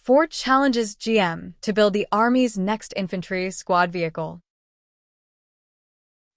Ford challenges GM to build the Army's next infantry squad vehicle.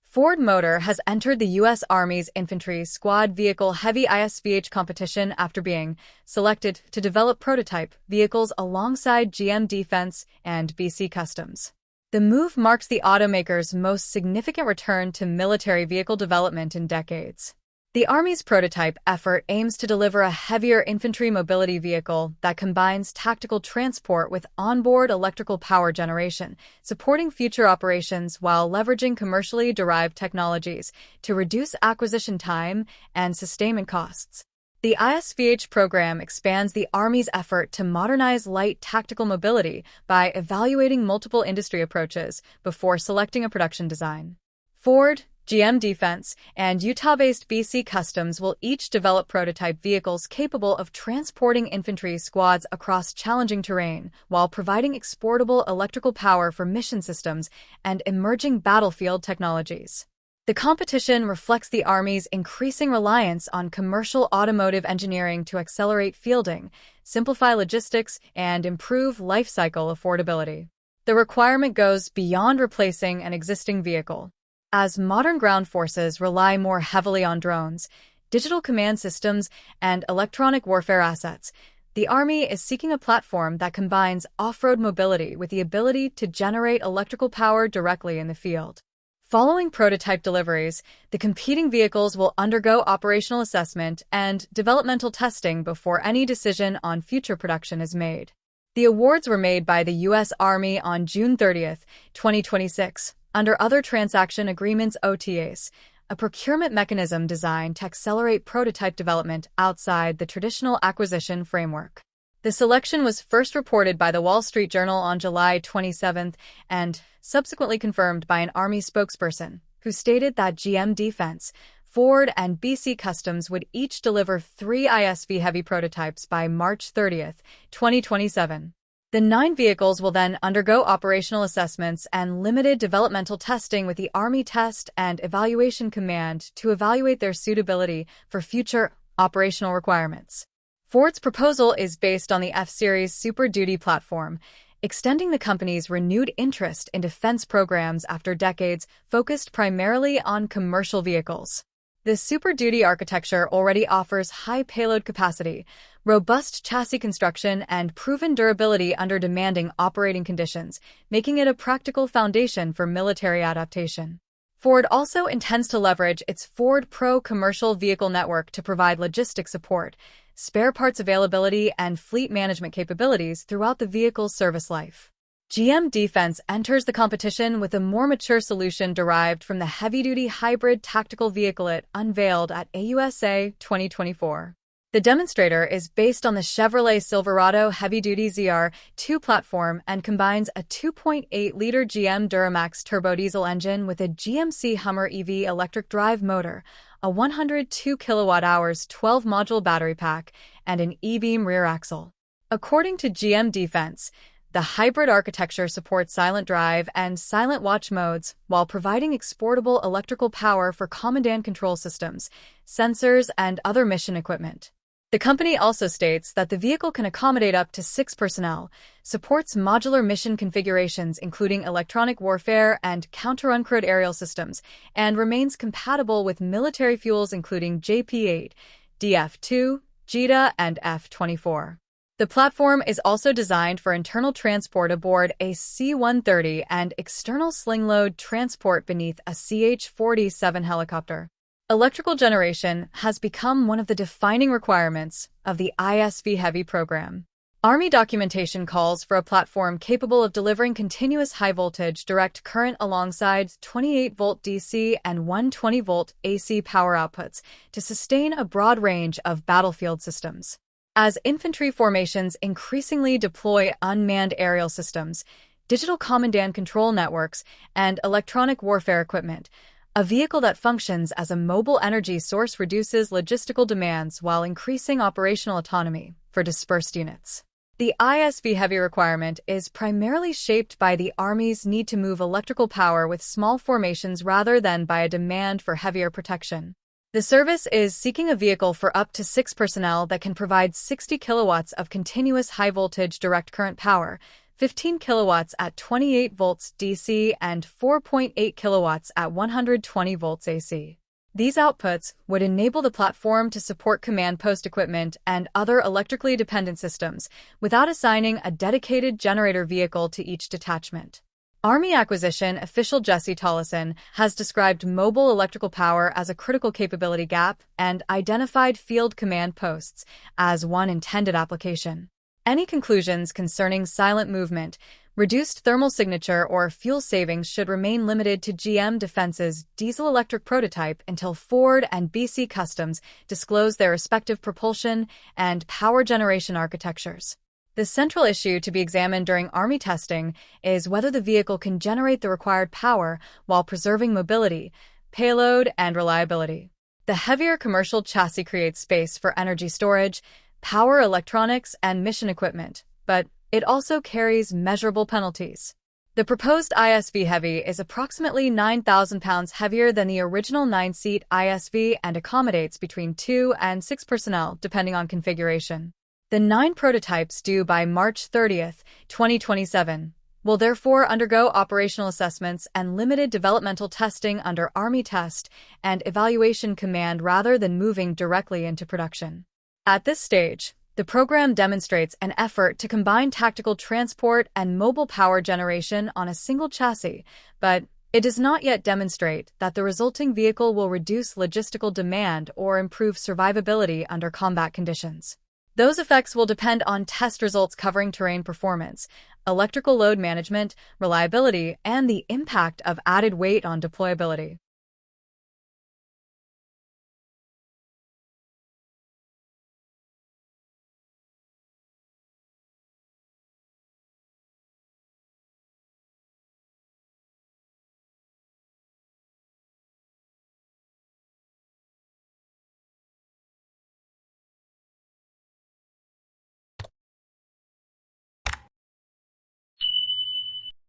Ford Motor has entered the U.S. Army's Infantry Squad Vehicle Heavy ISV-H competition after being selected to develop prototype vehicles alongside GM Defense and BC Customs. The move marks the automaker's most significant return to military vehicle development in decades. The Army's prototype effort aims to deliver a heavier infantry mobility vehicle that combines tactical transport with onboard electrical power generation, supporting future operations while leveraging commercially derived technologies to reduce acquisition time and sustainment costs. The ISV-H program expands the Army's effort to modernize light tactical mobility by evaluating multiple industry approaches before selecting a production design. Ford, GM Defense, and Utah-based BC Customs will each develop prototype vehicles capable of transporting infantry squads across challenging terrain while providing exportable electrical power for mission systems and emerging battlefield technologies. The competition reflects the Army's increasing reliance on commercial automotive engineering to accelerate fielding, simplify logistics, and improve life cycle affordability. The requirement goes beyond replacing an existing vehicle. As modern ground forces rely more heavily on drones, digital command systems, and electronic warfare assets, the Army is seeking a platform that combines off-road mobility with the ability to generate electrical power directly in the field. Following prototype deliveries, the competing vehicles will undergo operational assessment and developmental testing before any decision on future production is made. The awards were made by the U.S. Army on June 30, 2026. Under Other Transaction Agreements (OTAs), a procurement mechanism designed to accelerate prototype development outside the traditional acquisition framework. The selection was first reported by the Wall Street Journal on July 27 and subsequently confirmed by an Army spokesperson, who stated that GM Defense, Ford, and BC Customs would each deliver 3 ISV-heavy prototypes by March 30, 2027. The 9 vehicles will then undergo operational assessments and limited developmental testing with the Army Test and Evaluation Command to evaluate their suitability for future operational requirements. Ford's proposal is based on the F-Series Super Duty platform, extending the company's renewed interest in defense programs after decades focused primarily on commercial vehicles. The Super Duty architecture already offers high payload capacity, robust chassis construction, and proven durability under demanding operating conditions, making it a practical foundation for military adaptation. Ford also intends to leverage its Ford Pro commercial vehicle network to provide logistic support, spare parts availability, and fleet management capabilities throughout the vehicle's service life. GM Defense enters the competition with a more mature solution derived from the heavy-duty hybrid tactical vehicle it unveiled at AUSA 2024. The demonstrator is based on the Chevrolet Silverado heavy-duty ZR2 platform and combines a 2.8-liter GM Duramax turbodiesel engine with a GMC Hummer EV electric drive motor, a 102 kWh 12-module battery pack, and an E-beam rear axle. According to GM Defense, the hybrid architecture supports silent drive and silent watch modes while providing exportable electrical power for command control systems, sensors, and other mission equipment. The company also states that the vehicle can accommodate up to 6 personnel, supports modular mission configurations including electronic warfare and counter-uncrewed aerial systems, and remains compatible with military fuels including JP-8, DF-2, JETA, and F-24. The platform is also designed for internal transport aboard a C-130 and external sling load transport beneath a CH-47 helicopter. Electrical generation has become one of the defining requirements of the ISV-Heavy program. Army documentation calls for a platform capable of delivering continuous high-voltage direct current alongside 28-volt DC and 120-volt AC power outputs to sustain a broad range of battlefield systems. As infantry formations increasingly deploy unmanned aerial systems, digital command and control networks, and electronic warfare equipment, a vehicle that functions as a mobile energy source reduces logistical demands while increasing operational autonomy for dispersed units. The ISV-Heavy requirement is primarily shaped by the Army's need to move electrical power with small formations rather than by a demand for heavier protection. The service is seeking a vehicle for up to 6 personnel that can provide 60 kilowatts of continuous high-voltage direct current power, 15 kilowatts at 28 volts DC, and 4.8 kilowatts at 120 volts AC. These outputs would enable the platform to support command post equipment and other electrically dependent systems without assigning a dedicated generator vehicle to each detachment. Army Acquisition official Jesse Tollison has described mobile electrical power as a critical capability gap and identified field command posts as one intended application. Any conclusions concerning silent movement, reduced thermal signature, or fuel savings should remain limited to GM Defense's diesel-electric prototype until Ford and BC Customs disclose their respective propulsion and power generation architectures. The central issue to be examined during Army testing is whether the vehicle can generate the required power while preserving mobility, payload, and reliability. The heavier commercial chassis creates space for energy storage, power electronics, and mission equipment, but it also carries measurable penalties. The proposed ISV-Heavy is approximately 9,000 pounds heavier than the original 9-seat ISV and accommodates between 2 and 6 personnel, depending on configuration. The 9 prototypes due by March 30, 2027, will therefore undergo operational assessments and limited developmental testing under Army Test and Evaluation Command rather than moving directly into production. At this stage, the program demonstrates an effort to combine tactical transport and mobile power generation on a single chassis, but it does not yet demonstrate that the resulting vehicle will reduce logistical demand or improve survivability under combat conditions. Those effects will depend on test results covering terrain performance, electrical load management, reliability, and the impact of added weight on deployability.